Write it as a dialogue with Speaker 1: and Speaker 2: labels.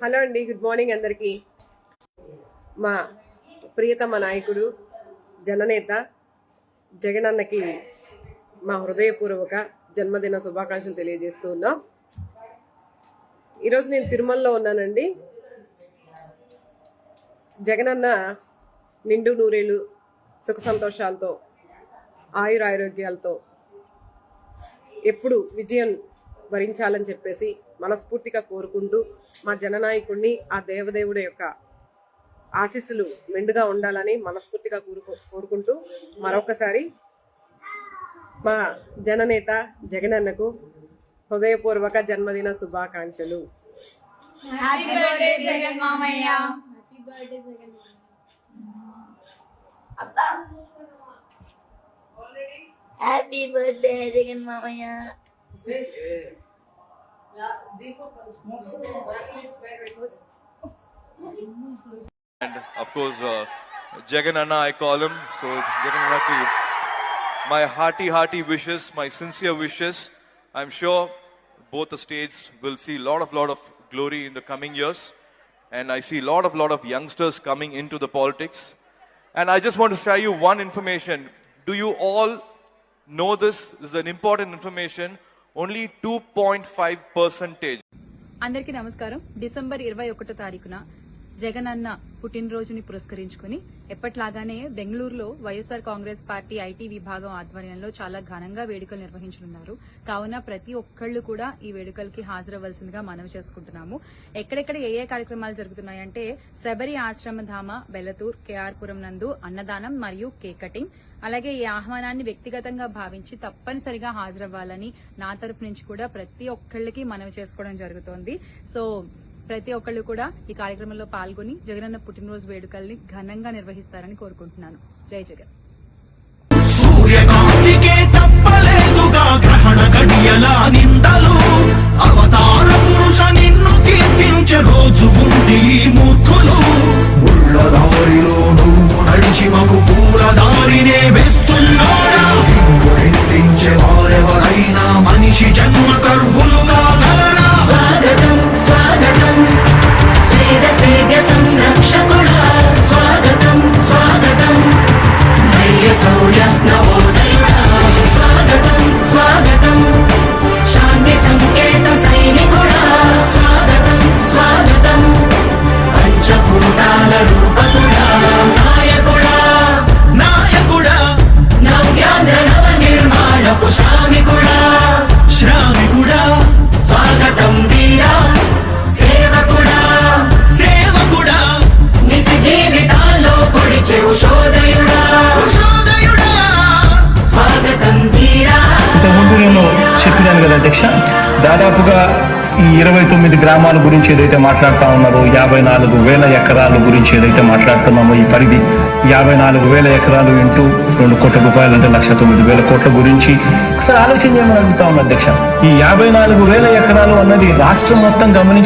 Speaker 1: Hello అండి, good morning అందరికీ. మా ప్రియతమ నాయకుడు జననేత జగనన్నకి మా హృదయపూర్వక జన్మదిన శుభాకాంక్షలు తెలియజేస్తూ ఉన్నాం. ఈరోజు నేను తిరుమలలో ఉన్నానండి. జగనన్న నిండు నూరేళ్ళు సుఖ సంతోషాలతో ఆయురారోగ్యాలతో ఎప్పుడు విజయం వరించాలని చెప్పేసి మనస్ఫూర్తిగా కోరుకుంటూ మా జననాయకుడిని ఆ దేవదేవుడి యొక్క ఆశీస్సులు మెండుగా ఉండాలని మనస్ఫూర్తిగా కోరుకుంటూ మరొకసారి మా జననేత జగనన్నకు హృదయపూర్వక జన్మదిన శుభాకాంక్షలు.
Speaker 2: హ్యాపీ బర్త్డే జగన్ మామయ్య. Happy birthday Jagan
Speaker 3: happy birthday Jagan మామయ్య.
Speaker 4: And of course, Jagan Anna, I call him. So Jagan Anna, to my hearty wishes, my sincere wishes. I'm sure both the states will see lot of glory in the coming years. And I see lot of youngsters coming into the politics. And I just want to share you one information. Do you all know this? This is an important information. Only 2.5%.
Speaker 5: అందరికీ నమస్కారం. December 21వ తారీఖున జగనన్న పుట్టినరోజుని పురస్కరించుకుని ఎప్పట్లాగానే బెంగళూరులో YSR Congress party IT విభాగం ఆధ్వర్యంలో చాలా ఘనంగా వేడుకలు నిర్వహించనున్నారు. కావున ప్రతి ఒక్కళ్లు కూడా ఈ వేడుకలకి హాజరవ్వాల్సిందిగా మనవి చేసుకుంటున్నాము. ఎక్కడెక్కడ ఏ కార్యక్రమాలు జరుగుతున్నాయంటే శబరి ఆశ్రమధామ బెల్లతూర్ కేఆర్పురం నందు అన్నదానం మరియు కేక్ కటింగ్. అలాగే ఈ ఆహ్వానాన్ని వ్యక్తిగతంగా భావించి తప్పనిసరిగా హాజరవ్వాలని నా తరఫు నుంచి కూడా ప్రతి ఒక్కళ్ళకి మనవి చేసుకోవడం జరుగుతోంది. సో ప్రతి ఒక్కళ్ళు కూడా ఈ కార్యక్రమంలో పాల్గొని జగనన్న పుట్టినరోజు వేడుకల్ని ఘనంగా నిర్వహిస్తారని కోరుకుంటున్నాను. జై జగన్.
Speaker 6: సూర్యకాంతికే తప్పలేదుగా గ్రహణ గడియల నిందలు, అవతార పురుష నిన్ను కీర్తించే రోజు ఉంది మూర్ఖులు. ముళ్ళదారిలో నువ్వు నడిచి మగు పూల దారినే వేస్తున్నాడా? నిన్ను నిందించే వారెవరైనా మనిషి జన్మ కర్వులుగా గలరా?
Speaker 3: స్వాగతం స్వాగతం సేద సంరక్షకుడా, స్వాగతం స్వాగతం ధైర్య శౌర్య నవోదయ, స్వాగతం స్వాగతం శాంతి సంకేత సైనికుడా, స్వాగతం స్వాగతం పంచభూతాల రూపకుడా, నాయకుడా
Speaker 6: నాయకుడా
Speaker 3: నవ్యాంధ్ర నవ నిర్మాణపు శ్రామికుడా,
Speaker 6: శ్రామికుడా
Speaker 3: స్వాగతం వీరా సేవకుడా,
Speaker 6: సేవకుడా
Speaker 3: నిజ జీవితాల్లో పొడిచే ఉషోదయుడా,
Speaker 6: ఉషోదయుడా.
Speaker 3: స్వాగతం వీరా.
Speaker 7: ఇంతకుముందు నేను చెప్పినాను కదా అధ్యక్ష, దాదాపుగా ఈ 29 గ్రామాల గురించి ఏదైతే మాట్లాడుతూ ఉన్నారో, 54,000 ఎకరాల గురించి ఏదైతే మాట్లాడుతున్నామో, ఈ పరిధి 54,000 ఎకరాలు ఇంటూ 2 కోట్ల రూపాయలు అంటే 1,09,000 కోట్ల గురించి ఒకసారి ఆలోచన చేయమని అడుగుతా ఉన్నా అధ్యక్ష. ఈ 54,000 ఎకరాలు అన్నది రాష్ట్రం మొత్తం గమనించి